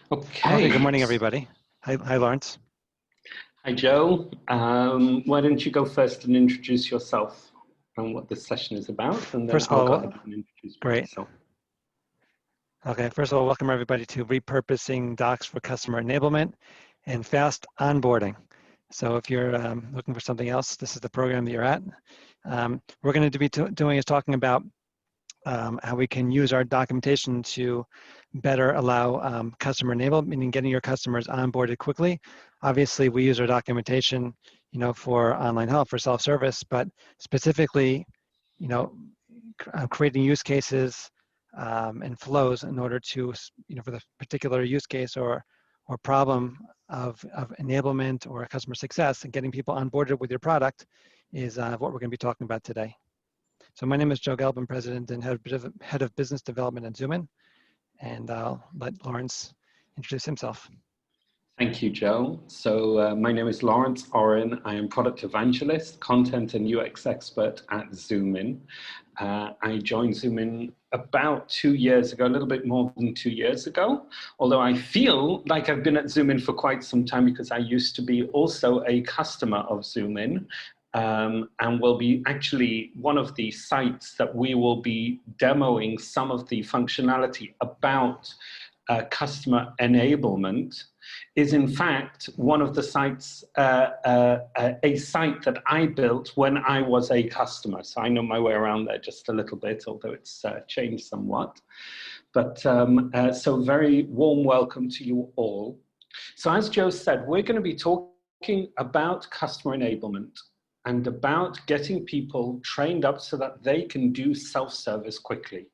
Okay, Good morning, everybody. Hi, Lawrence. Hi, Joe. Why don't you go first and introduce yourself and what this session is about, and then First of I'll go all, ahead and introduce great. myself. Okay, first of all, welcome everybody to Repurposing Docs for Customer Enablement and Fast Onboarding. So if you're looking for something else, this is the program that you're at. We're going to be doing is talking about how we can use our documentation to better allow customer enablement, meaning getting your customers onboarded quickly. Obviously, we use our documentation, for online help, for self-service, but specifically, creating use cases and flows in order to, for the particular use case or problem of enablement or customer success and getting people onboarded with your product is what we're going to be talking about today. So my name is Joe Gelb. I'm President and Head of Business Development at Zoomin, and I'll let Lawrence introduce himself. Thank you, Joe. So my name is Lawrence Orin. I am Product Evangelist, Content and UX Expert at Zoomin. I joined Zoomin about 2 years ago, a little bit more than 2 years ago, although I feel like I've been at Zoomin for quite some time because I used to be also a customer of Zoomin. And will be actually one of the sites that we will be demoing some of the functionality about customer enablement is in fact one of the sites, a site that I built when I was a customer. So I know my way around there just a little bit, although it's changed somewhat. But so very warm welcome to you all. So as Joe said, we're going to be talking about customer enablement and about getting people trained up so that they can do self-service quickly.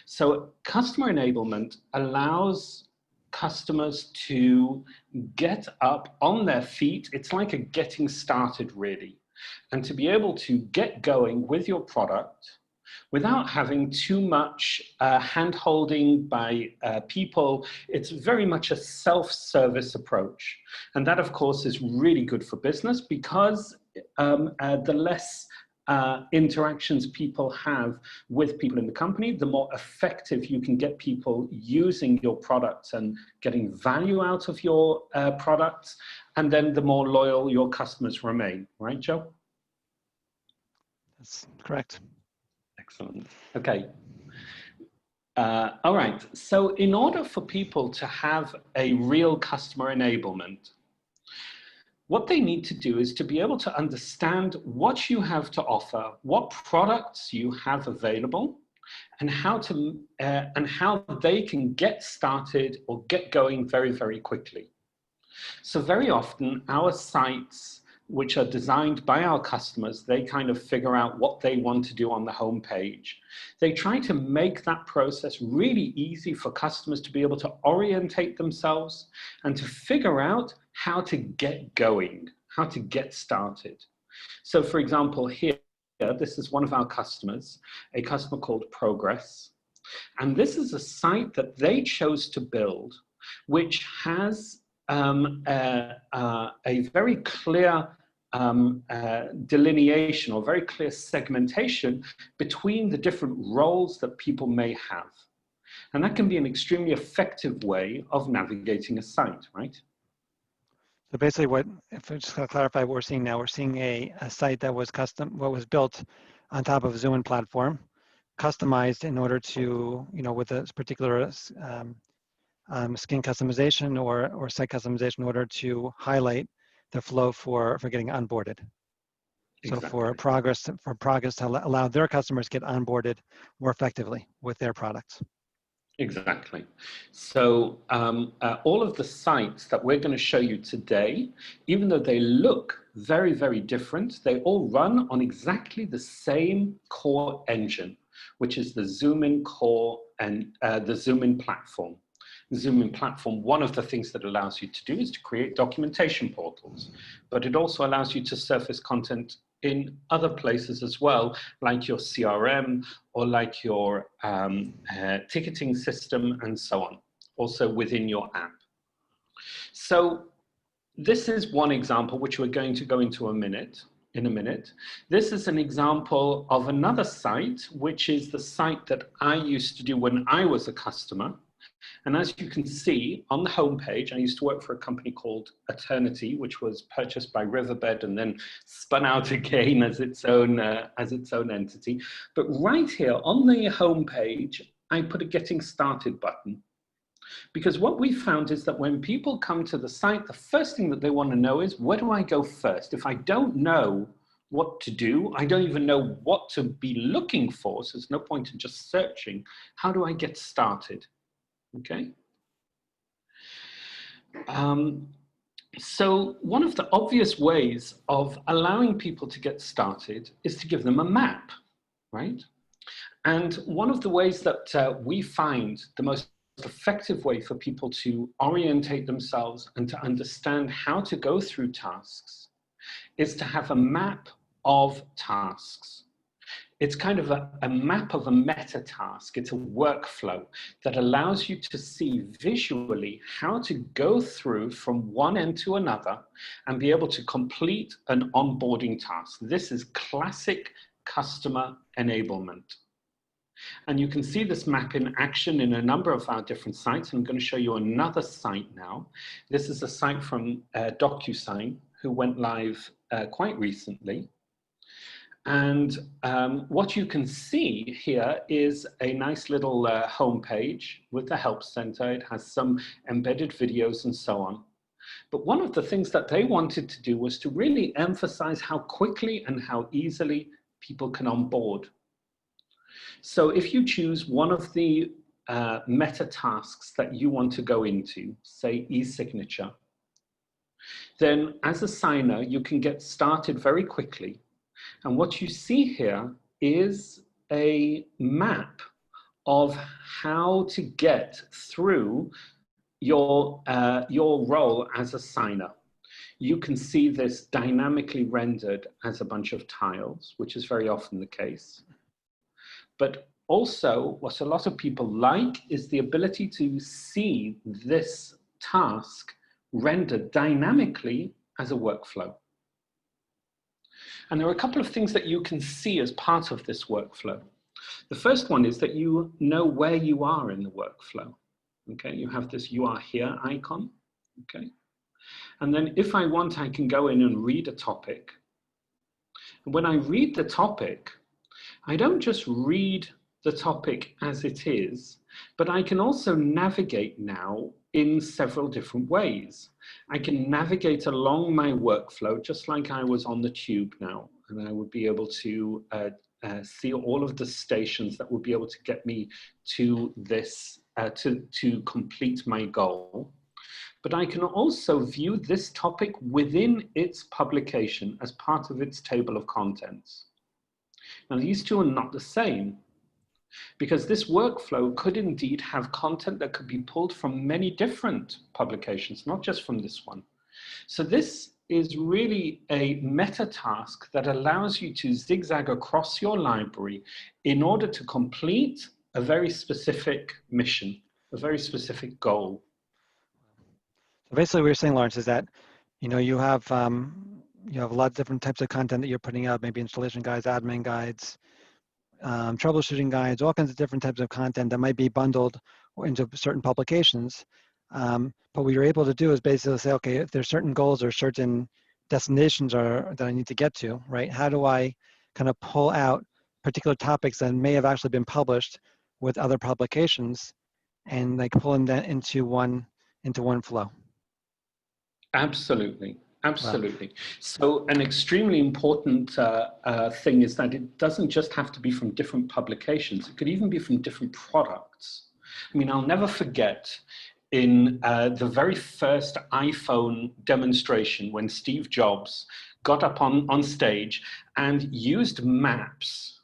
So customer enablement allows customers to get up on their feet. It's like a getting started, really, and to be able to get going with your product without having too much hand-holding by people. It's very much a self-service approach. And that, of course, is really good for business because the less interactions people have with people in the company, the more effective you can get people using your products and getting value out of your products, and then the more loyal your customers remain. Right, Joe? That's correct. Excellent. Okay. All right. So in order for people to have a real customer enablement, what they need to do is to be able to understand what you have to offer, what products you have available, and how they can get started or get going very, very quickly. So very often our sites, which are designed by our customers, they kind of figure out what they want to do on the home page. They try to make that process really easy for customers to be able to orientate themselves and to figure out how to get going, how to get started. So for example, here, this is one of our customers, a customer called Progress. And this is a site that they chose to build, which has a very clear delineation or very clear segmentation between the different roles that people may have. And that can be an extremely effective way of navigating a site, right? So basically if I just clarify what we're seeing now, we're seeing a site that was was built on top of a Zoomin platform, customized in order to, with a particular skin customization or site customization in order to highlight the flow for getting onboarded. So Exactly. for Progress to allow their customers to get onboarded more effectively with their products. Exactly. So all of the sites that we're going to show you today, even though they look very, very different, they all run on exactly the same core engine, which is the Zoomin core and the Zoomin platform. The Zoomin platform, one of the things that allows you to do is to create documentation portals, but it also allows you to surface content in other places as well, like your CRM or like your ticketing system and so on, also within your app. So this is one example which we're going to go into in a minute. This is an example of another site, which is the site that I used to do when I was a customer. And as you can see on the homepage, I used to work for a company called Eternity, which was purchased by Riverbed and then spun out again as its own entity. But right here on the homepage, I put a Getting Started button. Because what we found is that when people come to the site, the first thing that they want to know is, where do I go first? If I don't know what to do, I don't even know what to be looking for, so there's no point in just searching. How do I get started? Okay. So one of the obvious ways of allowing people to get started is to give them a map, right? And one of the ways that we find the most effective way for people to orientate themselves and to understand how to go through tasks is to have a map of tasks. It's kind of a map of a meta task. It's a workflow that allows you to see visually how to go through from one end to another and be able to complete an onboarding task. This is classic customer enablement. And you can see this map in action in a number of our different sites. I'm going to show you another site now. This is a site from DocuSign, who went live quite recently. And what you can see here is a nice little homepage with the Help Center. It has some embedded videos and so on. But one of the things that they wanted to do was to really emphasize how quickly and how easily people can onboard. So if you choose one of the meta tasks that you want to go into, say e-signature, then as a signer, you can get started very quickly. And what you see here is a map of how to get through your role as a signer. You can see this dynamically rendered as a bunch of tiles, which is very often the case. But also, what a lot of people like is the ability to see this task rendered dynamically as a workflow. And there are a couple of things that you can see as part of this workflow. The first one is that you know where you are in the workflow. Okay, you have this "you are here" icon. Okay, and then if I want, I can go in and read a topic. And when I read the topic, I don't just read the topic as it is, but I can also navigate now in several different ways. I can navigate along my workflow just like I was on the tube now, and I would be able to see all of the stations that would be able to get me to this, to complete my goal. But I can also view this topic within its publication as part of its table of contents. Now, these two are not the same, because this workflow could indeed have content that could be pulled from many different publications, not just from this one. So this is really a meta task that allows you to zigzag across your library in order to complete a very specific mission, a very specific goal. So basically what you're saying, Lawrence, is that you have a lot of different types of content that you're putting up, maybe installation guides, admin guides, troubleshooting guides, all kinds of different types of content that might be bundled into certain publications. But what you're able to do is basically say, okay, if there's certain goals or certain destinations that I need to get to, right? How do I kind of pull out particular topics that may have actually been published with other publications and like pulling that into one flow? Absolutely. Absolutely. Wow. So an extremely important thing is that it doesn't just have to be from different publications. It could even be from different products. I mean, I'll never forget in the very first iPhone demonstration when Steve Jobs got up on stage and used maps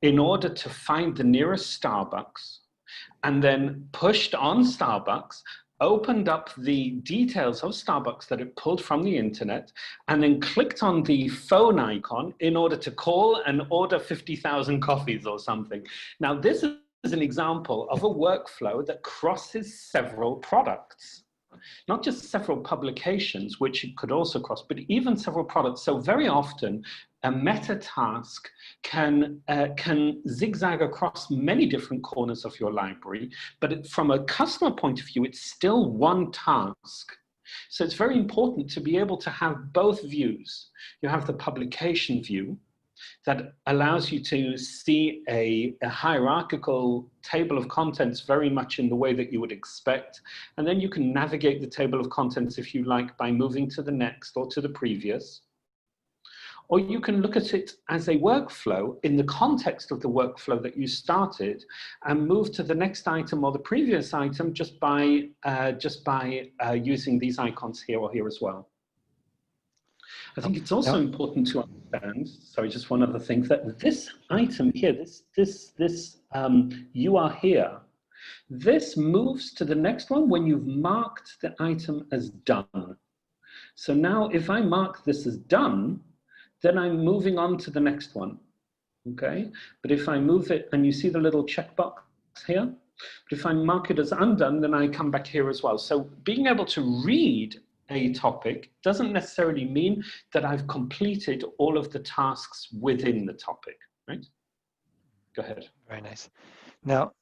in order to find the nearest Starbucks, and then pushed on Starbucks, opened up the details of Starbucks that it pulled from the internet, and then clicked on the phone icon in order to call and order 50,000 coffees or something. Now, this is an example of a workflow that crosses several products. not just several publications, which it could also cross, but even several products. So very often, a meta task can zigzag across many different corners of your library, but from a customer point of view, it's still one task. So it's very important to be able to have both views. You have the publication view that allows you to see a hierarchical table of contents very much in the way that you would expect. And then you can navigate the table of contents, if you like, by moving to the next or to the previous. Or you can look at it as a workflow in the context of the workflow that you started and move to the next item or the previous item just by using these icons here or here as well. I think it's also important to understand, sorry, just one other thing, that this item here, you are here, this moves to the next one when you've marked the item as done. So now if I mark this as done, then I'm moving on to the next one, okay? But if I move it, and you see the little checkbox here, but if I mark it as undone, then I come back here as well. So being able to read a topic doesn't necessarily mean that I've completed all of the tasks within the topic, right? Go ahead. Very nice. Now,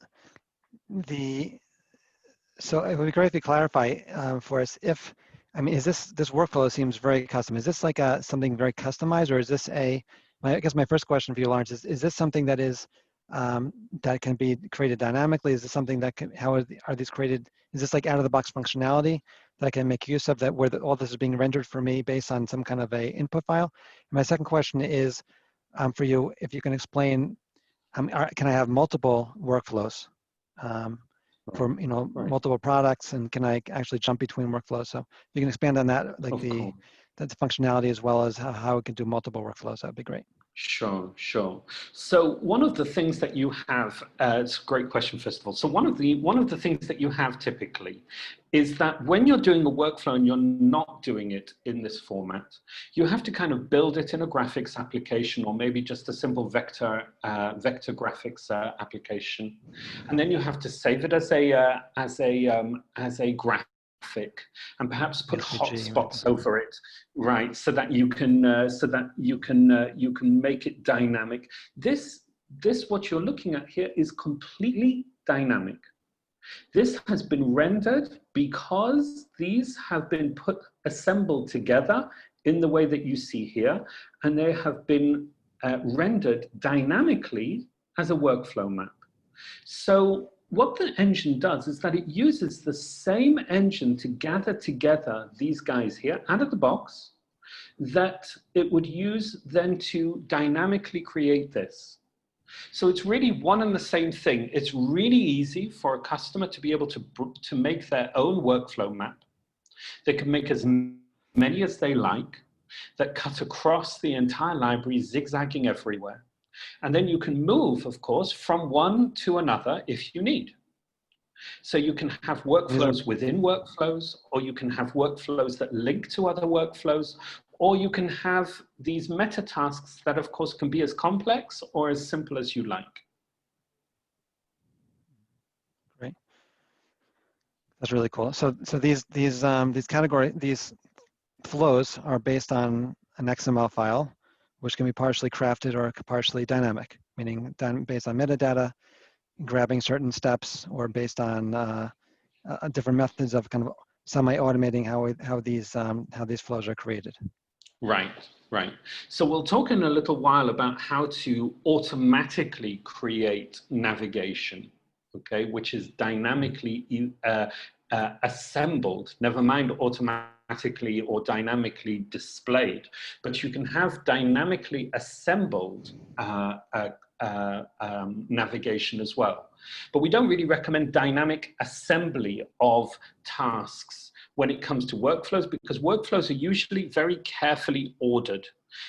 so it would be great if you clarify for us if, I mean, is this workflow seems very custom. Is this like something very customized, or is this I guess my first question for you, Lawrence, is this something that is, that can be created dynamically? Is this something that can, how are these created? Is this like out of the box functionality that I can make use of, that where all this is being rendered for me based on some kind of a input file? And my second question is for you, if you can explain, can I have multiple workflows for multiple products, and can I actually jump between workflows? So if you can expand on that, like the functionality as well as how it can do multiple workflows, that'd be great. Sure, sure. So one of the things that you have, it's a great question, first of all. So one of the things that you have typically is that when you're doing a workflow and you're not doing it in this format, you have to kind of build it in a graphics application, or maybe just a simple vector graphics application, and then you have to save it as a graphic, and perhaps put hotspots over it, right? So that you can make it dynamic. This what you're looking at here is completely dynamic. This has been rendered because these have been assembled together in the way that you see here, and they have been rendered dynamically as a workflow map. So what the engine does is that it uses the same engine to gather together these guys here out of the box that it would use then to dynamically create this. So it's really one and the same thing. It's really easy for a customer to be able to make their own workflow map. They can make as many as they like that cut across the entire library, zigzagging everywhere. And then you can move, of course, from one to another if you need. So you can have workflows within workflows, or you can have workflows that link to other workflows, or you can have these meta tasks that, of course, can be as complex or as simple as you like. Great. That's really cool. So these flows are based on an XML file, which can be partially crafted or partially dynamic, meaning based on metadata, grabbing certain steps, or based on different methods of kind of semi-automating how these flows are created. Right, right. So we'll talk in a little while about how to automatically create navigation, okay, which is dynamically assembled, never mind automatically or dynamically displayed, but you can have dynamically assembled navigation as well. But we don't really recommend dynamic assembly of tasks when it comes to workflows, because workflows are usually very carefully ordered.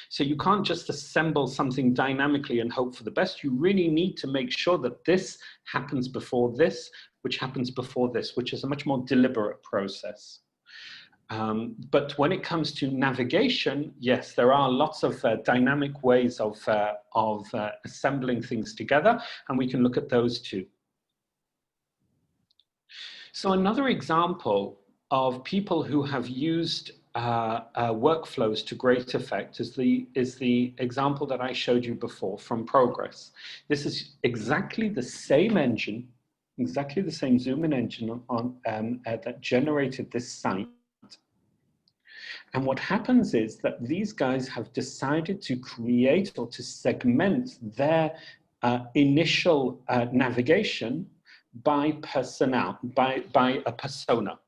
So you can't just assemble something dynamically and hope for the best. You really need to make sure that this happens before this, which happens before this, which is a much more deliberate process. But when it comes to navigation, yes, there are lots of dynamic ways of assembling things together, and we can look at those too. So another example of people who have used workflows to great effect is the example that I showed you before from Progress. This is exactly the same engine, exactly the same Zoomin engine that generated this site. And what happens is that these guys have decided to create or to segment their initial navigation by a persona.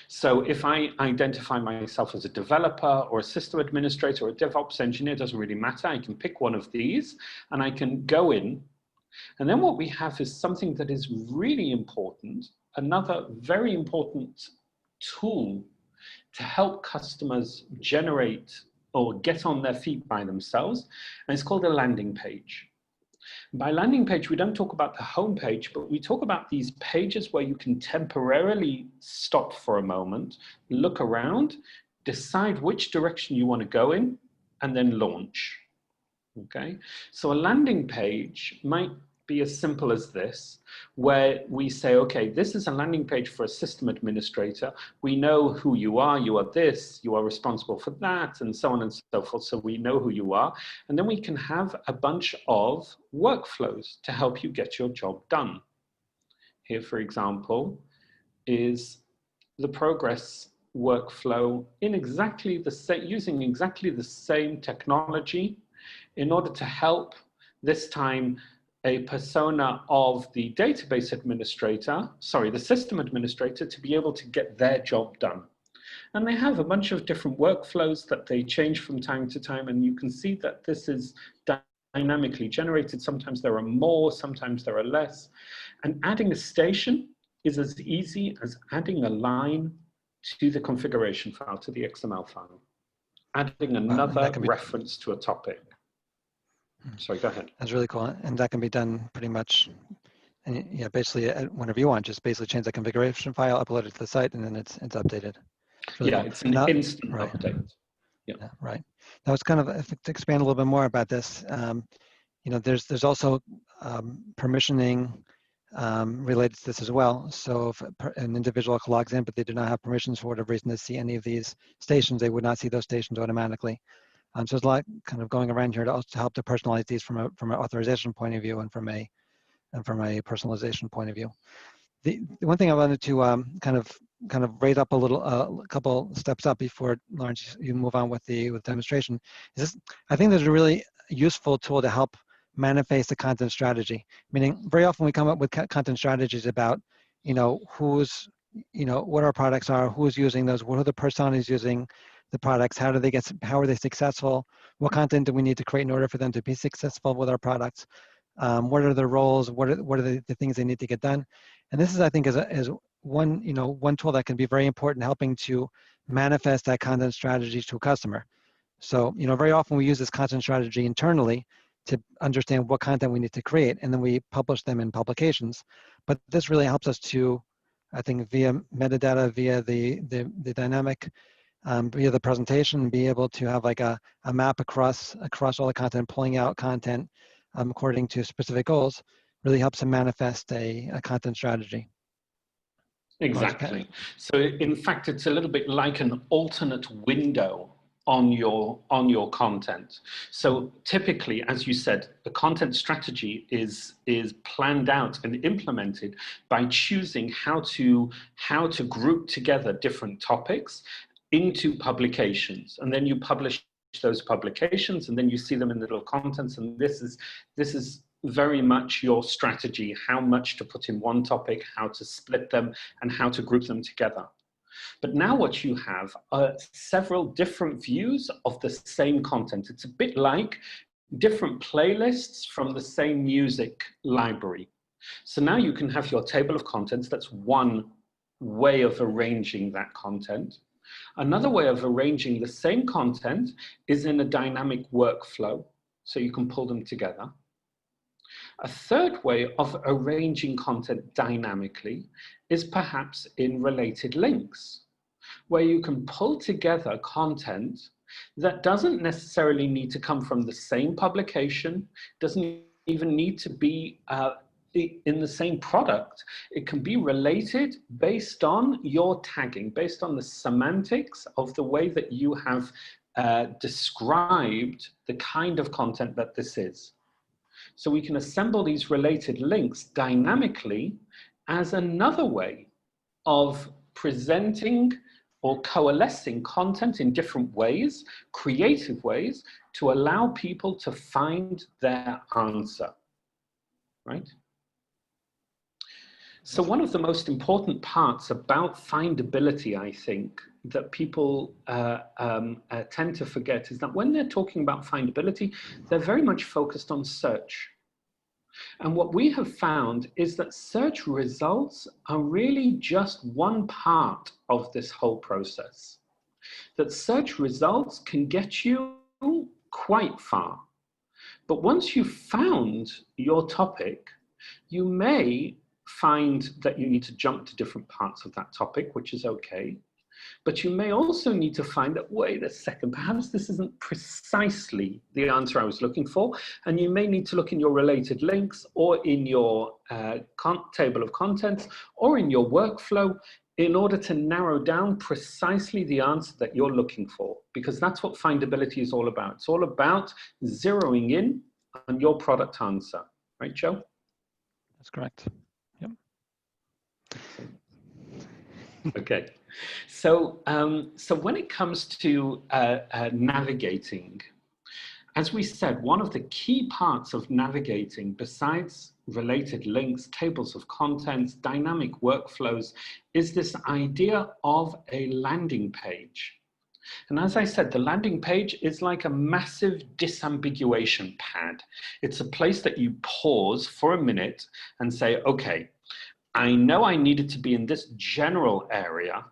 So if I identify myself as a developer or a system administrator or a DevOps engineer, it doesn't really matter. I can pick one of these and I can go in. And then what we have is something that is really important, another very important tool to help customers generate or get on their feet by themselves. And it's called a landing page. By landing page, we don't talk about the home page, but we talk about these pages where you can temporarily stop for a moment, look around, decide which direction you want to go in, and then launch. Okay, so a landing page might be as simple as this, where we say, okay, this is a landing page for a system administrator. We know who you are this, you are responsible for that, and so on and so forth. So we know who you are. And then we can have a bunch of workflows to help you get your job done. Here, for example, is the Progress workflow in exactly the same, using exactly the same technology in order to help, this time, a persona of the database administrator, the system administrator, to be able to get their job done. And they have a bunch of different workflows that they change from time to time, and you can see that this is dynamically generated. Sometimes there are more, sometimes there are less. And adding a station is as easy as adding a line to the configuration file, to the XML file, adding another reference to a topic. Sorry, go ahead. That's really cool. And that can be done pretty much, and yeah, basically whenever you want. Just basically change the configuration file, upload it to the site, and then it's updated. It's really yeah, cool. It's an instant update. Yeah, right. Now it's kind of, to expand a little bit more about this, you know, there's also permissioning related to this as well. So if an individual logs in, but they do not have permissions for whatever reason to see any of these stations, they would not see those stations automatically. So there's a lot kind of going around here to help to personalize these from an authorization point of view and from a personalization point of view. The one thing I wanted to kind of raise up a couple steps up before, Lawrence, you move on with the demonstration, is this, I think there's a really useful tool to help manifest the content strategy. Meaning, very often we come up with content strategies about, you know, what our products are, who's using those, what are the personas using the products, how are they successful, what content do we need to create in order for them to be successful with our products, what are their roles, what are the things they need to get done. And this is, I think, is one tool that can be very important in helping to manifest that content strategy to a customer. So, you know, very often we use this content strategy internally to understand what content we need to create, and then we publish them in publications. But this really helps us to, I think, via metadata, via the dynamic, via the presentation, be able to have like a map across all the content, pulling out content according to specific goals, really helps to manifest a content strategy. Exactly. So in fact, it's a little bit like an alternate window on your content. So typically, as you said, the content strategy is planned out and implemented by choosing how to group together different topics into publications, and then you publish those publications, and then you see them in the little contents. And this is very much your strategy: how much to put in one topic, how to split them, and how to group them together. But now what you have are several different views of the same content. It's a bit like different playlists from the same music library. So now you can have your table of contents. That's one way of arranging that content. Another way of arranging the same content is in a dynamic workflow, so you can pull them together. A third way of arranging content dynamically is perhaps in related links, where you can pull together content that doesn't necessarily need to come from the same publication, doesn't even need to be in the same product, it can be related based on your tagging, based on the semantics of the way that you have described the kind of content that this is. So we can assemble these related links dynamically as another way of presenting or coalescing content in different ways, creative ways, to allow people to find their answer, right? So one of the most important parts about findability, I think, that people tend to forget is that when they're talking about findability, they're very much focused on search. And what we have found is that search results are really just one part of this whole process. That search results can get you quite far. But once you've found your topic, you may find that you need to jump to different parts of that topic, which is okay. But you may also need to find that, wait a second, perhaps this isn't precisely the answer I was looking for. And you may need to look in your related links or in your table of contents or in your workflow in order to narrow down precisely the answer that you're looking for, because that's what findability is all about. It's all about zeroing in on your product answer. Right, Joe? That's correct. Yep. Okay. So, so when it comes to navigating, as we said, one of the key parts of navigating, besides related links, tables of contents, dynamic workflows, is this idea of a landing page. And as I said, the landing page is like a massive disambiguation pad. It's a place that you pause for a minute and say, okay, I know I needed to be in this general area,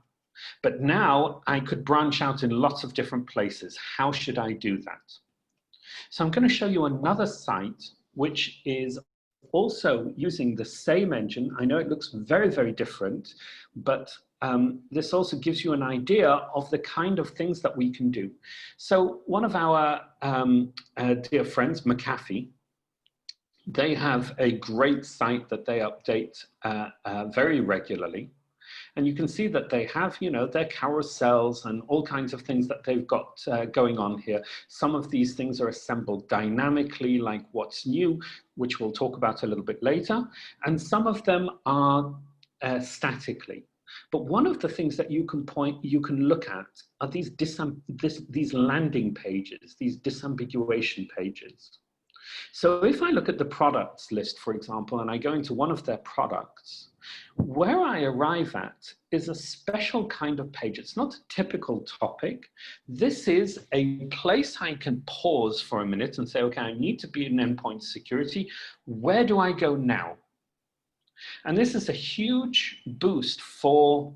but now I could branch out in lots of different places. How should I do that? So I'm going to show you another site which is also using the same engine. I know it looks very, very different, but this also gives you an idea of the kind of things that we can do. So one of our dear friends, Mcafee, they have a great site that they update very regularly. And you can see that they have, you know, their carousels and all kinds of things that they've got going on here. Some of these things are assembled dynamically, like what's new, which we'll talk about a little bit later. And some of them are statically. But one of the things that you can look at are these landing pages, these disambiguation pages. So if I look at the products list, for example, and I go into one of their products, where I arrive at is a special kind of page. It's not a typical topic. This is a place I can pause for a minute and say, okay, I need to be in endpoint security. Where do I go now? And this is a huge boost for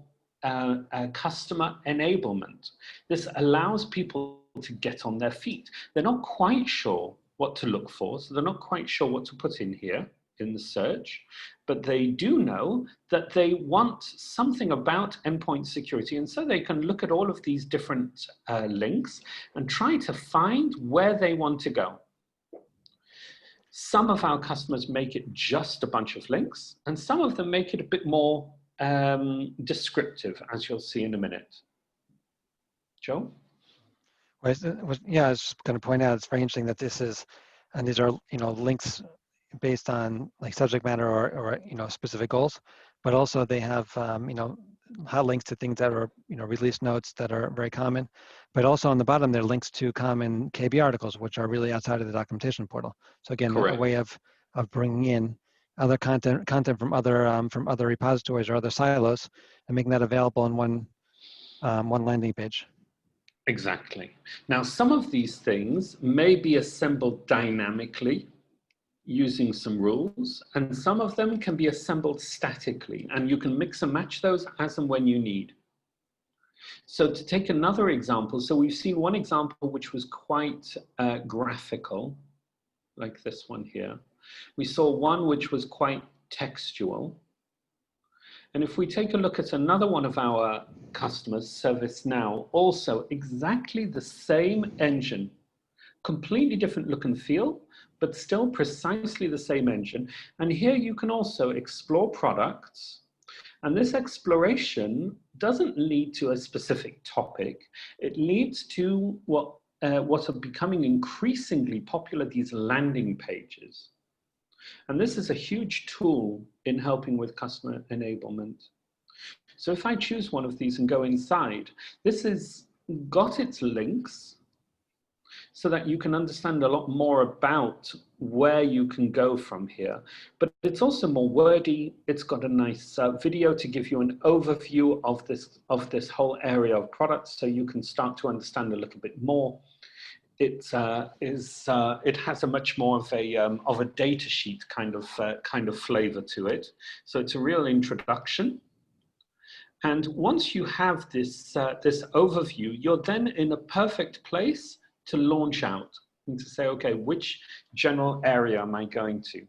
customer enablement. This allows people to get on their feet. They're not quite sure what to look for, so they're not quite sure what to put in here in the search, but they do know that they want something about endpoint security, and so they can look at all of these different links and try to find where they want to go. Some of our customers make it just a bunch of links, and some of them make it a bit more descriptive, as you'll see in a minute. Joe? Yeah, I was just going to point out, it's very interesting that this is, and these are, you know, links based on like subject matter or you know, specific goals, but also they have, you know, hot links to things that are, you know, release notes that are very common, but also on the bottom, there are links to common KB articles, which are really outside of the documentation portal. So again, Correct. A way of bringing in other content from other repositories or other silos and making that available in one landing page. Exactly. Now, some of these things may be assembled dynamically using some rules, and some of them can be assembled statically, and you can mix and match those as and when you need. So to take another example, so we've seen one example which was quite graphical, like this one here. We saw one which was quite textual. And if we take a look at another one of our customers, ServiceNow, also exactly the same engine, completely different look and feel, but still precisely the same engine. And here you can also explore products. And this exploration doesn't lead to a specific topic. It leads to what are becoming increasingly popular, these landing pages. And this is a huge tool in helping with customer enablement. So if I choose one of these and go inside, this has got its links so that you can understand a lot more about where you can go from here. But it's also more wordy. It's got a nice video to give you an overview of this whole area of products, so you can start to understand a little bit more. It has a much more of a data sheet kind of flavor to it. So it's a real introduction. And once you have this overview, you're then in a perfect place to launch out and to say, okay, which general area am I going to?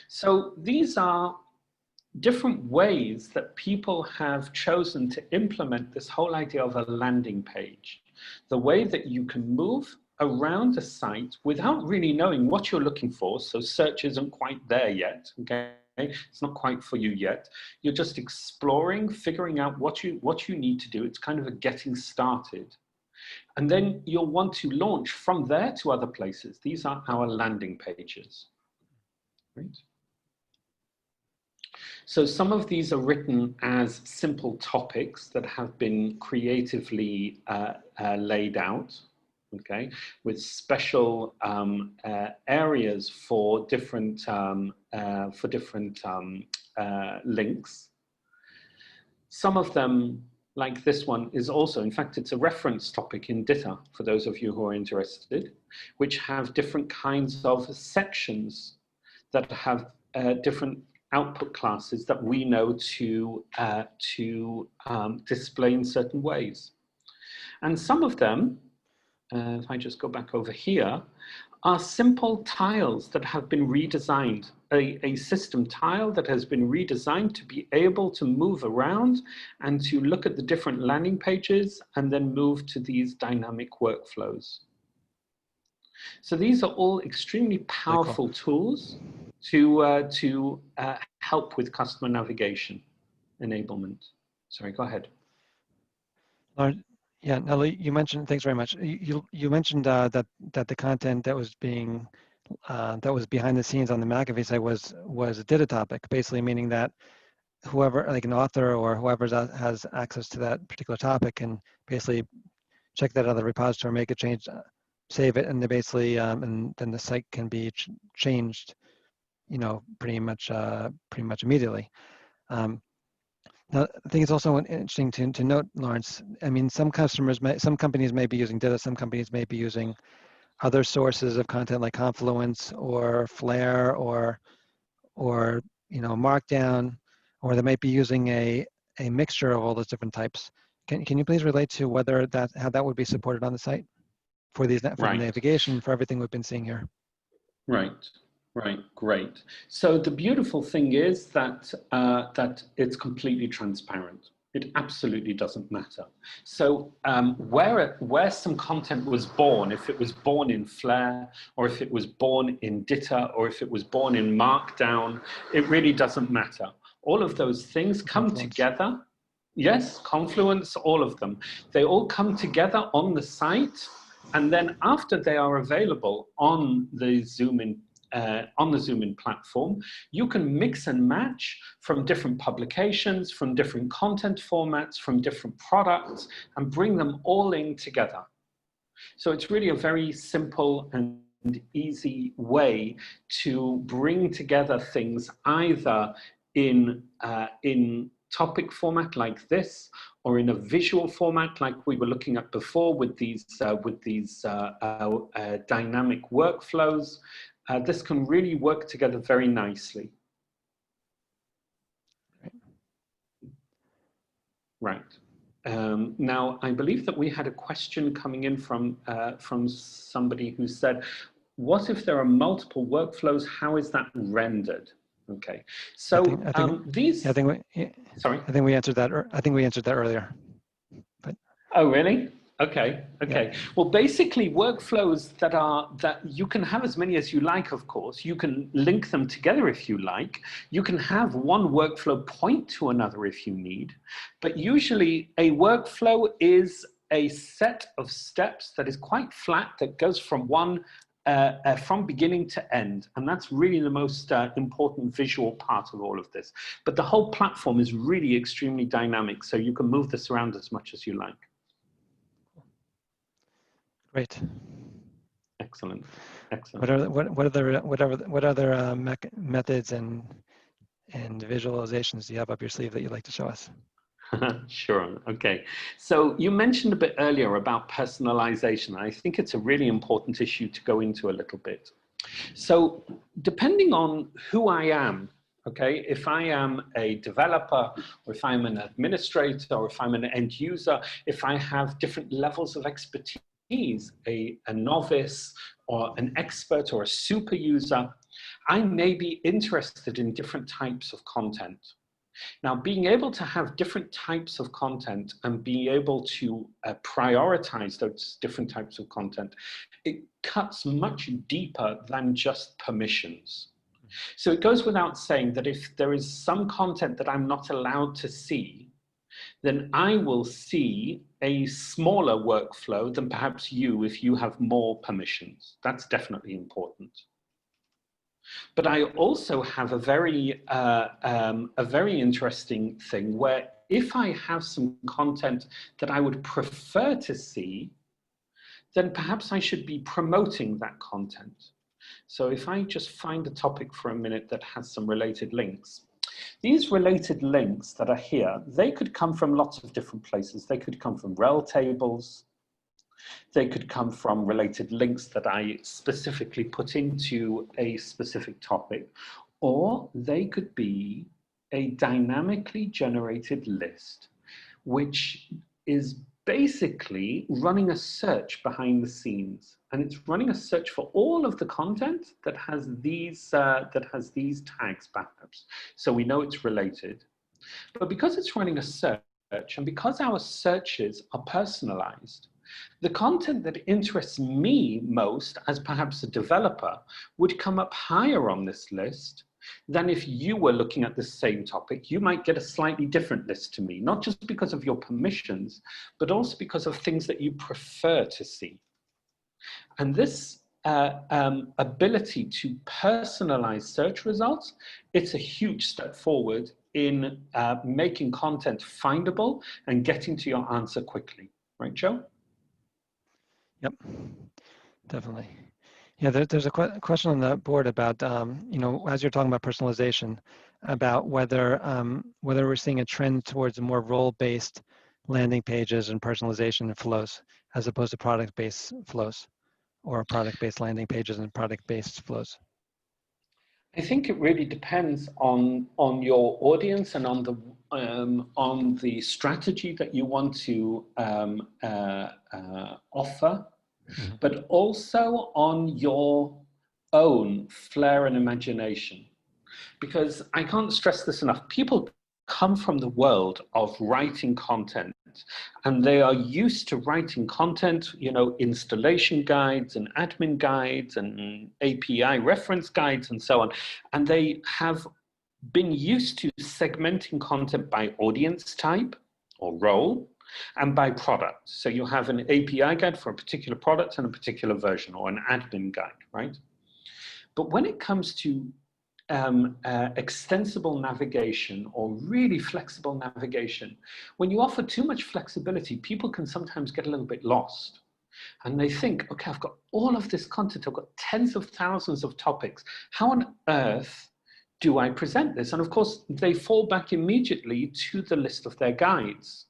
So these are different ways that people have chosen to implement this whole idea of a landing page. The way that you can move around a site without really knowing what you're looking for. So search isn't quite there yet, okay? It's not quite for you yet. You're just exploring, figuring out what you need to do. It's kind of a getting started. And then you'll want to launch from there to other places. These are our landing pages. Right? So some of these are written as simple topics that have been creatively laid out, okay, with special areas for different links. Some of them, like this one, is also, in fact, it's a reference topic in DITA, for those of you who are interested, which have different kinds of sections that have different output classes that we know to display in certain ways. And some of them, if I just go back over here, are simple tiles that have been redesigned, a system tile that has been redesigned to be able to move around and to look at the different landing pages and then move to these dynamic workflows. So these are all extremely powerful tools to help with customer navigation enablement. Sorry, go ahead. Yeah, Nelly, you mentioned, thanks very much. You mentioned that the content that was being that was behind the scenes on the Mcafee site was a DITA topic, basically meaning that whoever, like an author or whoever has access to that particular topic, can basically check that out of the repository, make a change, save it, and they basically and then the site can be changed, you know, pretty much immediately. Now, I think it's also interesting to note, Lawrence. I mean, some companies may be using DITA, some companies may be using other sources of content like Confluence or Flare or you know, Markdown, or they might be using a mixture of all those different types. Can you please relate to whether how that would be supported on the site for the navigation, for everything we've been seeing here? Right. Right, great. So the beautiful thing is that that it's completely transparent. It absolutely doesn't matter. So where some content was born, if it was born in Flare, or if it was born in DITA, or if it was born in Markdown, it really doesn't matter. All of those things come together. Yes, Confluence, all of them. They all come together on the site, and then after they are available on the Zoomin platform, you can mix and match from different publications, from different content formats, from different products, and bring them all in together. So it's really a very simple and easy way to bring together things either in topic format like this, or in a visual format like we were looking at before with these dynamic workflows. This can really work together very nicely. Right. Now, I believe that we had a question coming in from somebody who said, what if there are multiple workflows? How is that rendered? Okay. So these. Sorry. I think we answered that. I think we answered that earlier. But. Oh, really? Okay. Yeah. Well, basically workflows that you can have as many as you like, of course. You can link them together if you like. You can have one workflow point to another if you need. But usually a workflow is a set of steps that is quite flat, that goes from from beginning to end. And that's really the most important visual part of all of this. But the whole platform is really extremely dynamic, so you can move this around as much as you like. Great. Excellent. What other methods and visualizations do you have up your sleeve that you'd like to show us? Sure. Okay. So you mentioned a bit earlier about personalization. I think it's a really important issue to go into a little bit. So depending on who I am, okay, if I am a developer, or if I'm an administrator, or if I'm an end user, if I have different levels of expertise, a novice or an expert or a super user, I may be interested in different types of content. Now, being able to have different types of content and be able to prioritize those different types of content, it cuts much deeper than just permissions. So it goes without saying that if there is some content that I'm not allowed to see, then I will see a smaller workflow than perhaps you if you have more permissions. That's definitely important. But I also have a very interesting thing where if I have some content that I would prefer to see, then perhaps I should be promoting that content. So if I just find a topic for a minute that has some related links, these related links that are here, they could come from lots of different places. They could come from rel tables. They could come from related links that I specifically put into a specific topic, or they could be a dynamically generated list, which is basically running a search behind the scenes. And it's running a search for all of the content that has these tags perhaps. So we know it's related. But because it's running a search, and because our searches are personalized, the content that interests me most as perhaps a developer would come up higher on this list than if you were looking at the same topic. You might get a slightly different list to me, not just because of your permissions, but also because of things that you prefer to see. And this ability to personalize search results, it's a huge step forward in making content findable and getting to your answer quickly. Right, Joe? Yep, definitely. Yeah, there's a question on the board about, you know, as you're talking about personalization, about whether we're seeing a trend towards more role-based landing pages and personalization flows, as opposed to product-based flows, or product-based landing pages and product-based flows. I think it really depends on your audience and on the strategy that you want to offer, but also on your own flair and imagination. Because I can't stress this enough, people come from the world of writing content, and they are used to writing content, you know, installation guides and admin guides and API reference guides and so on. And they have been used to segmenting content by audience type or role and by product. So you have an API guide for a particular product and a particular version, or an admin guide, right? But when it comes to extensible navigation or really flexible navigation, when you offer too much flexibility, people can sometimes get a little bit lost. And they think, okay, I've got all of this content, I've got tens of thousands of topics. How on earth do I present this? And of course, they fall back immediately to the list of their guides.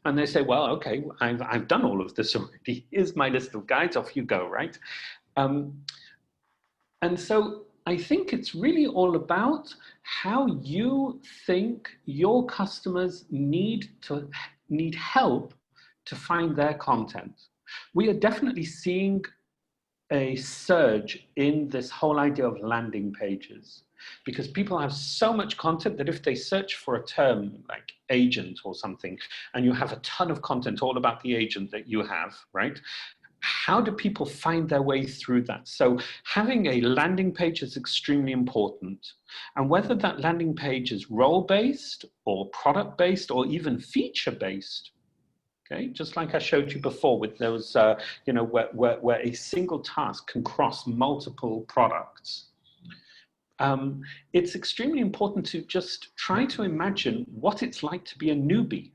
And they say, well, okay, I've done all of this already. Here's my list of guides, off you go, right? And so I think it's really all about how you think your customers need help to find their content. We are definitely seeing a surge in this whole idea of landing pages. because people have so much content that if they search for a term like agent or something, and you have a ton of content all about the agent that you have, right? How do people find their way through that? So having a landing page is extremely important. And whether that landing page is role-based or product-based or even feature-based, okay, just like I showed you before with those, you know, where a single task can cross multiple products. It's extremely important to just try to imagine what it's like to be a newbie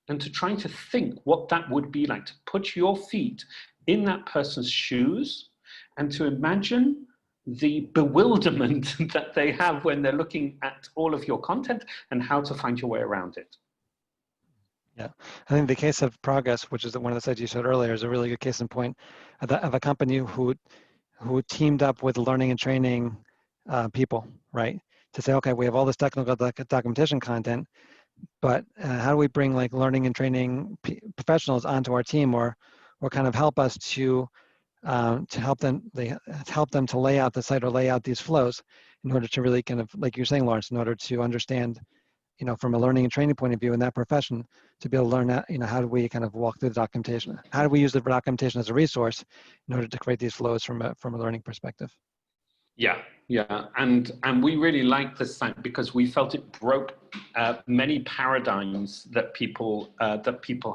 and to try to think what that would be like, to put your feet in that person's shoes and to imagine the bewilderment that they have when they're looking at all of your content and how to find your way around it. Yeah, I think the case of Progress, which is one of the sites you showed earlier, is a really good case in point of a company who teamed up with learning and training people, right? To say, okay, we have all this technical documentation content, but how do we bring like learning and training professionals onto our team, or kind of help us to help them to lay out the site or lay out these flows in order to really kind of, like you're saying, Lawrence, in order to understand, you know, from a learning and training point of view in that profession, to be able to learn that, you know, how do we kind of walk through the documentation? How do we use the documentation as a resource in order to create these flows from a learning perspective? Yeah, yeah, and we really liked this site because we felt it broke many paradigms that people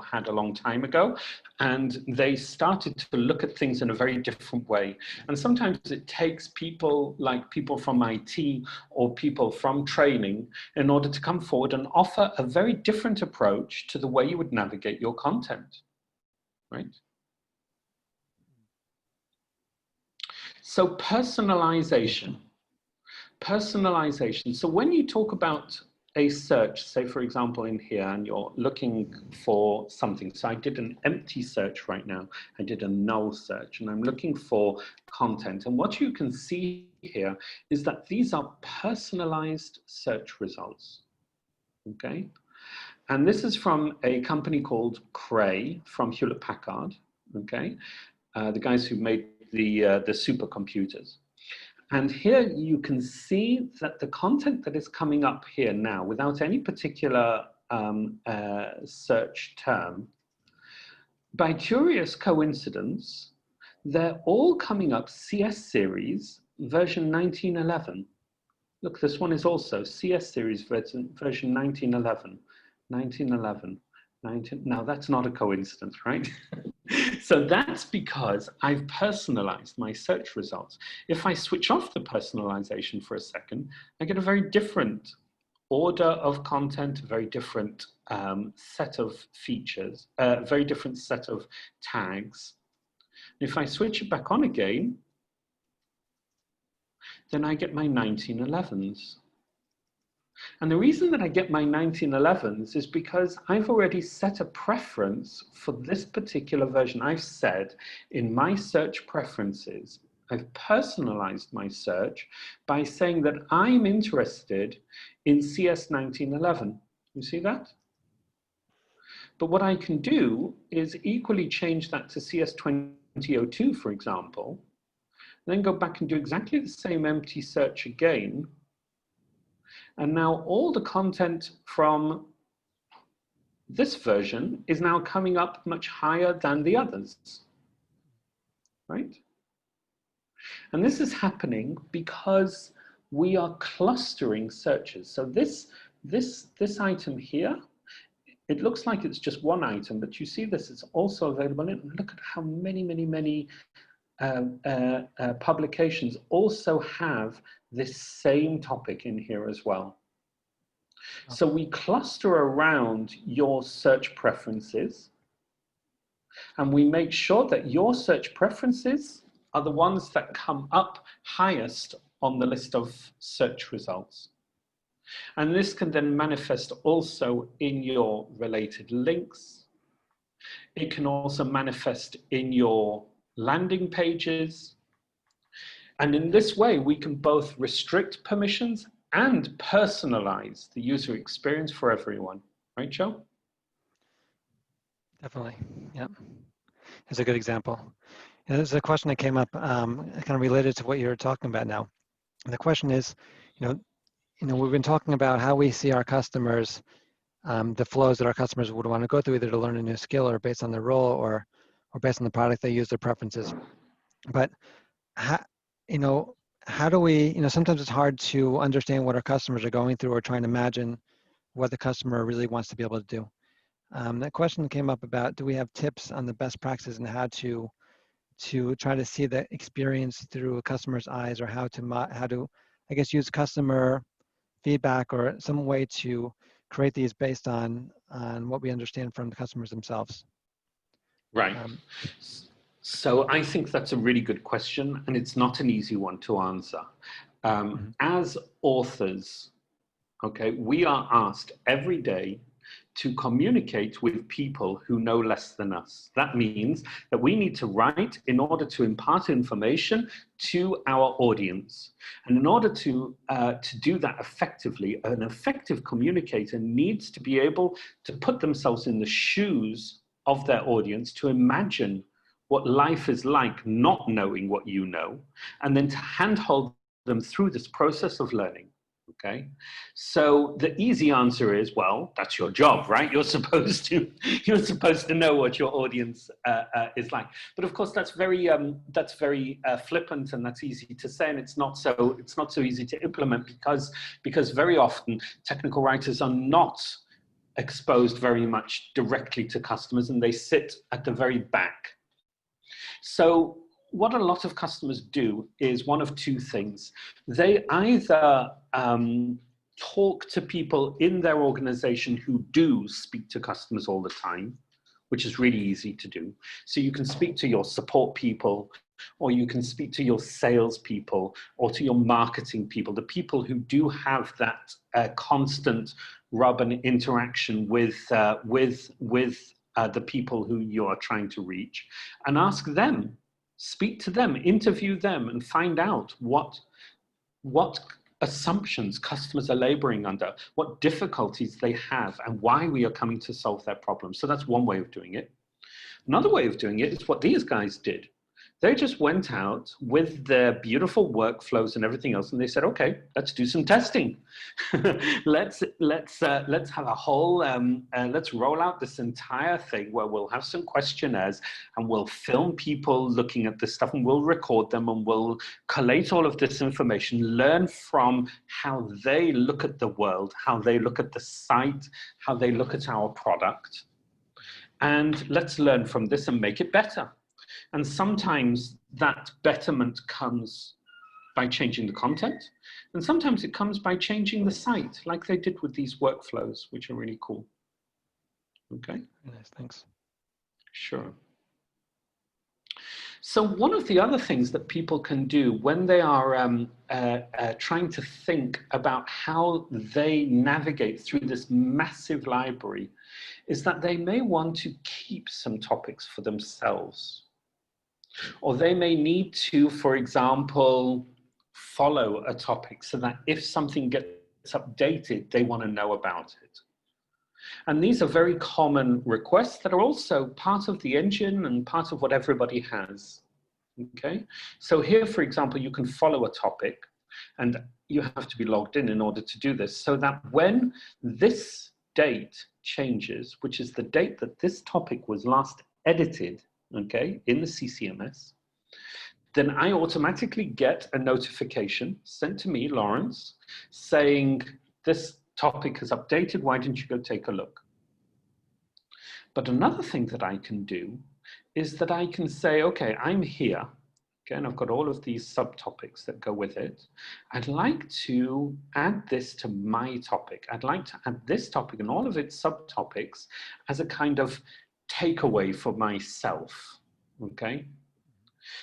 had a long time ago, and they started to look at things in a very different way. And sometimes it takes people like people from IT or people from training in order to come forward and offer a very different approach to the way you would navigate your content, right? So personalization. So when you talk about a search, say for example in here, and you're looking for something. So I did an empty search right now. I did a null search, and I'm looking for content. And what you can see here is that these are personalized search results, okay? And this is from a company called Cray from Hewlett-Packard, okay? The guys who made the supercomputers. And here you can see that the content that is coming up here now, without any particular search term, by curious coincidence, they're all coming up CS series version 1911. Look, this one is also CS series version 1911, 1911. Now that's not a coincidence, right? So that's because I've personalized my search results. If I switch off the personalization for a second, I get a very different order of content, a very different set of features, a very different set of tags. If I switch it back on again, then I get my 1911s. And the reason that I get my 1911s is because I've already set a preference for this particular version. I've said in my search preferences, I've personalized my search by saying that I'm interested in CS 1911. You see that? But what I can do is equally change that to CS 2002, for example, then go back and do exactly the same empty search again. And now all the content from this version is now coming up much higher than the others, right? And this is happening because we are clustering searches. So this item here, it looks like it's just one item, but you see this is also available. And look at how many publications also have this same topic in here as well. So we cluster around your search preferences, and we make sure that your search preferences are the ones that come up highest on the list of search results. And this can then manifest also in your related links. It can also manifest in your landing pages. And in this way, we can both restrict permissions and personalize the user experience for everyone. Right, Joe? Definitely, yeah. It's a good example. And there's a question that came up kind of related to what you're talking about now. And the question is, we've been talking about how we see our customers, the flows that our customers would want to go through, either to learn a new skill or based on their role or based on the product they use, their preferences. But how do we, sometimes it's hard to understand what our customers are going through or trying to imagine what the customer really wants to be able to do. That question came up about, do we have tips on the best practices and how to try to see the experience through a customer's eyes, or how to, I guess, use customer feedback or some way to create these based on what we understand from the customers themselves? Right. So I think that's a really good question, and it's not an easy one to answer. As authors, okay, we are asked every day to communicate with people who know less than us. That means that we need to write in order to impart information to our audience. And in order to do that effectively, an effective communicator needs to be able to put themselves in the shoes of their audience, to imagine what life is like not knowing what you know, and then to handhold them through this process of learning. Okay, so the easy answer is, well, that's your job, right? You're supposed to know what your audience is like. But of course, that's very flippant, and that's easy to say, and it's not so easy to implement, because very often technical writers are not exposed very much directly to customers, and they sit at the very back. So what a lot of customers do is one of two things. They either talk to people in their organization who do speak to customers all the time, which is really easy to do. So you can speak to your support people, or you can speak to your sales people, or to your marketing people, the people who do have that constant rub and interaction with the people who you are trying to reach, and ask them, speak to them, interview them, and find out what assumptions customers are laboring under, what difficulties they have, and why we are coming to solve their problems. So that's one way of doing it. Another way of doing it is what these guys did. They just went out with their beautiful workflows and everything else, and they said, okay, let's do some testing. let's have a whole, let's roll out this entire thing where we'll have some questionnaires, and we'll film people looking at this stuff, and we'll record them, and we'll collate all of this information, learn from how they look at the world, how they look at the site, how they look at our product. And let's learn from this and make it better. And sometimes that betterment comes by changing the content, and sometimes it comes by changing the site, like they did with these workflows, which are really cool. Okay. Nice, thanks. Sure. So one of the other things that people can do when they are trying to think about how they navigate through this massive library is that they may want to keep some topics for themselves. Or they may need to, for example, follow a topic so that if something gets updated, they want to know about it. And these are very common requests that are also part of the engine and part of what everybody has. Okay, so here, for example, you can follow a topic, and you have to be logged in order to do this, so that when this date changes, which is the date that this topic was last edited, okay, in the CCMS, then I automatically get a notification sent to me, Lawrence, saying this topic is updated, why didn't you go take a look? But another thing that I can do is that I can say, okay, I'm here, okay, and I've got all of these subtopics that go with it. I'd like to add this to my topic. I'd like to add this topic and all of its subtopics as a kind of takeaway for myself, okay?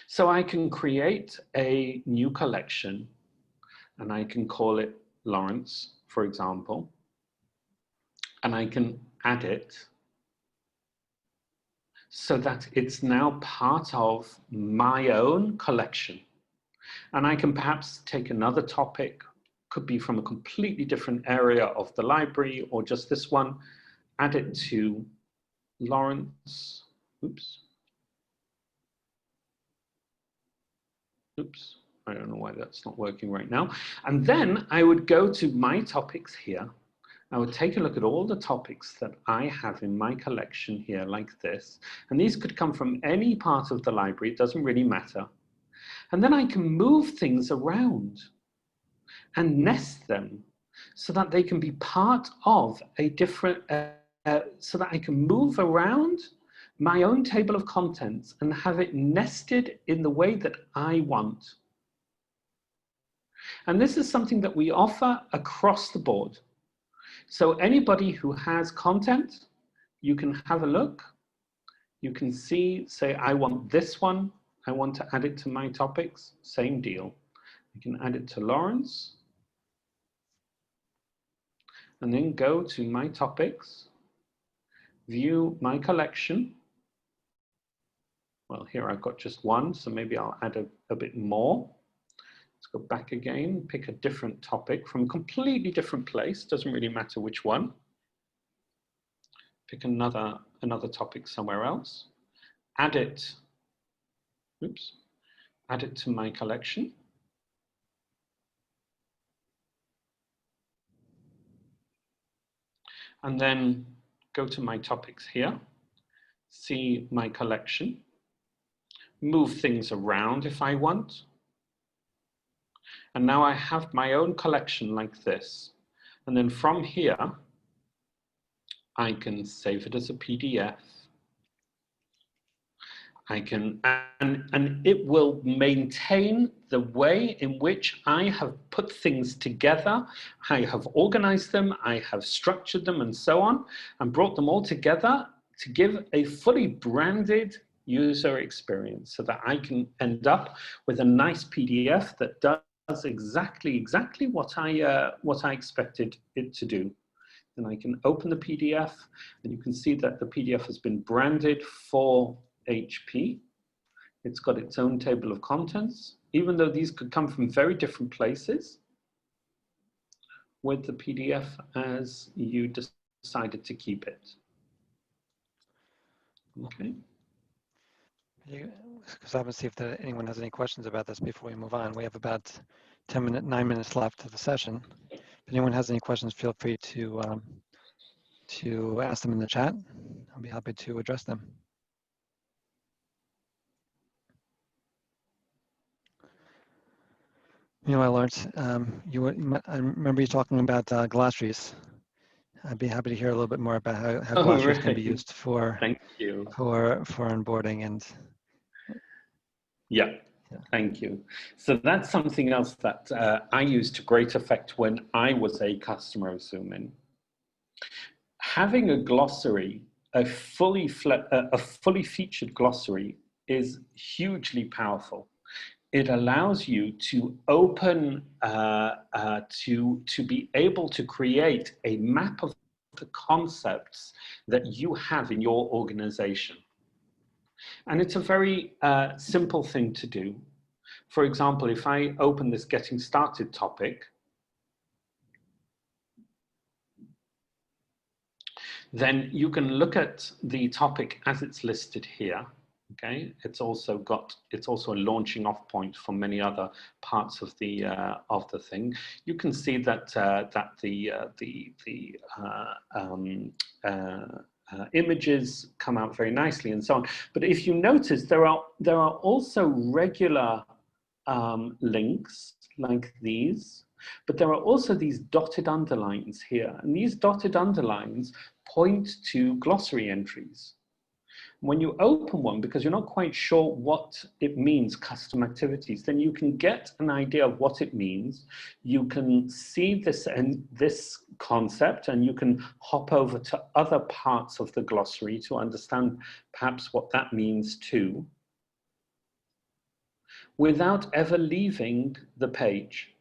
So I can create a new collection, and I can call it Lawrence, for example, and I can add it so that it's now part of my own collection. And I can perhaps take another topic, could be from a completely different area of the library or just this one, add it to Lawrence, oops. I don't know why that's not working right now. And then I would go to my topics here. I would take a look at all the topics that I have in my collection here like this. And these could come from any part of the library, it doesn't really matter. And then I can move things around and nest them so that they can be part of a different, so that I can move around my own table of contents and have it nested in the way that I want. And this is something that we offer across the board. So anybody who has content, you can have a look. You can see, say, I want this one. I want to add it to my topics. Same deal. You can add it to Lawrence. And then go to my topics. View my collection. Well, here I've got just one, so maybe I'll add a bit more. Let's go back again, pick a different topic from a completely different place. Doesn't really matter which one. Pick another topic somewhere else. Add it, oops, add it to my collection. And then go to my topics here, see my collection, move things around if I want. And now I have my own collection like this. And then from here, I can save it as a PDF. I can, and it will maintain the way in which I have put things together. I have organized them, I have structured them and so on, and brought them all together to give a fully branded user experience so that I can end up with a nice PDF that does exactly what I expected it to do. And I can open the PDF and you can see that the PDF has been branded for HP. It's got its own table of contents, even though these could come from very different places, with the PDF as you decided to keep it. Okay. Because I would see if anyone has any questions about this before we move on. We have about 9 minutes left of the session. If anyone has any questions, feel free to ask them in the chat. I'll be happy to address them. Meanwhile, Lawrence, I remember you talking about glossaries. I'd be happy to hear a little bit more about how glossaries can be used for onboarding and. Yeah, thank you. So that's something else that I used to great effect when I was a customer of Zoomin. Having a glossary, a fully featured glossary, is hugely powerful. It allows you to open, to be able to create a map of the concepts that you have in your organization. And it's a very simple thing to do. For example, if I open this getting started topic, then you can look at the topic as it's listed here. Okay, it's also a launching off point for many other parts of the thing. You can see that images come out very nicely and so on. But if you notice, there are also regular links like these, but there are also these dotted underlines here, and these dotted underlines point to glossary entries. When you open one, because you're not quite sure what it means, custom activities, then you can get an idea of what it means. You can see this concept, and you can hop over to other parts of the glossary to understand perhaps what that means too, without ever leaving the page.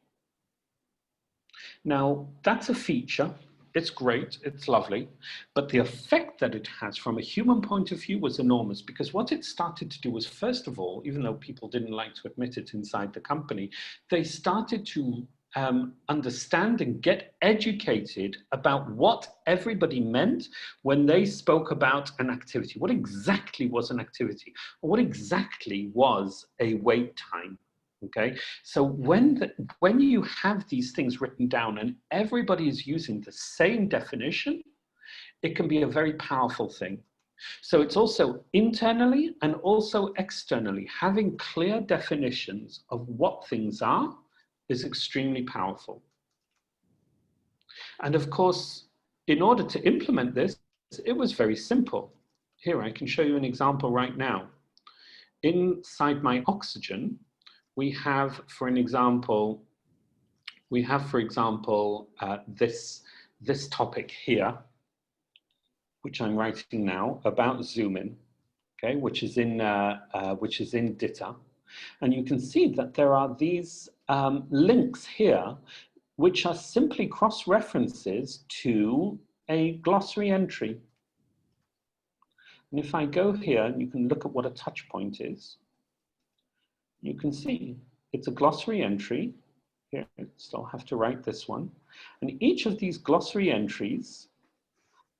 Now, that's a feature. It's great, it's lovely, but the effect that it has from a human point of view was enormous, because what it started to do was, first of all, even though people didn't like to admit it inside the company, they started to understand and get educated about what everybody meant when they spoke about an activity. What exactly was an activity? Or what exactly was a wait time? Okay, so when you have these things written down and everybody is using the same definition, it can be a very powerful thing. So it's also internally and also externally, having clear definitions of what things are is extremely powerful. And of course, in order to implement this, it was very simple. Here, I can show you an example right now. Inside my oxygen, we have, for example, this topic here, which I'm writing now about Zoomin, okay, which is in DITA, and you can see that there are these links here, which are simply cross-references to a glossary entry. And if I go here, and you can look at what a touch point is, you can see it's a glossary entry. Here, I still have to write this one. And each of these glossary entries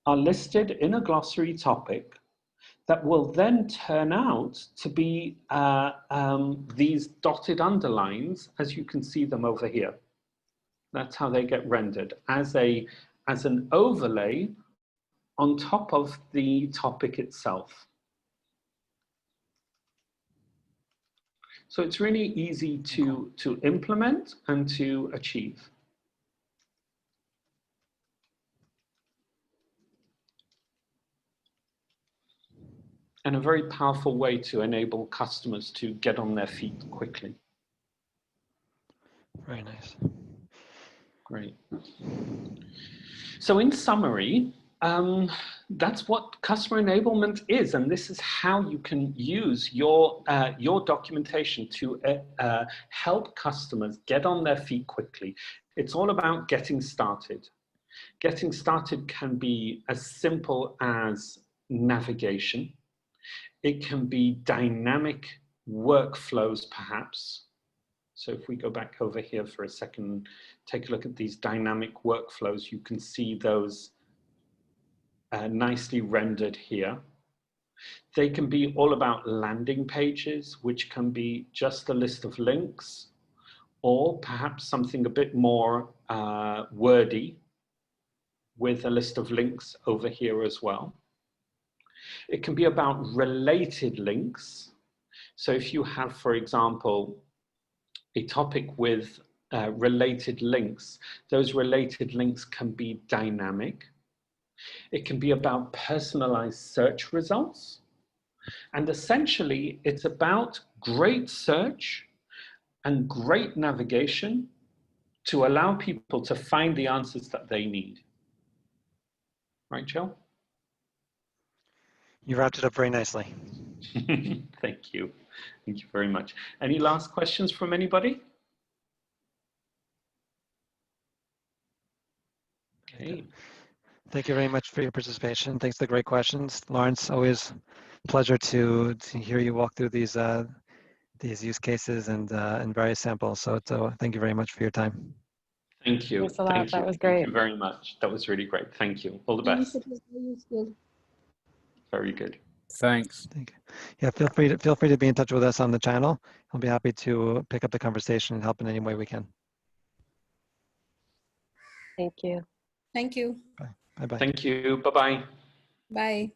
are listed in a glossary topic that will then turn out to be these dotted underlines, as you can see them over here. That's how they get rendered, as an overlay on top of the topic itself. So it's really easy to implement and to achieve. And a very powerful way to enable customers to get on their feet quickly. Very nice. Great. So in summary, that's what customer enablement is, and this is how you can use your documentation to help customers get on their feet quickly. It's all about getting started. Getting started can be as simple as navigation. It can be dynamic workflows, perhaps. So if we go back over here for a second, take a look at these dynamic workflows, you can see those nicely rendered here. They can be all about landing pages, which can be just a list of links, or perhaps something a bit more wordy with a list of links over here as well. It can be about related links. So if you have, for example, a topic with related links, those related links can be dynamic. It can be about personalized search results. And essentially, it's about great search and great navigation to allow people to find the answers that they need. Right, Joe? You wrapped it up very nicely. Thank you. Thank you very much. Any last questions from anybody? Okay. Thank you very much for your participation. Thanks for the great questions. Lawrence, always a pleasure to hear you walk through these use cases and various samples. So thank you very much for your time. Thank you. Thanks a lot. Thank you. That was great. Thank you very much. That was really great. Thank you. All the best. It was very useful. Very good. Thanks. Thank you. Yeah, feel free to be in touch with us on the channel. I'll be happy to pick up the conversation and help in any way we can. Thank you. Thank you. Bye bye. Thank you. Bye-bye. Bye.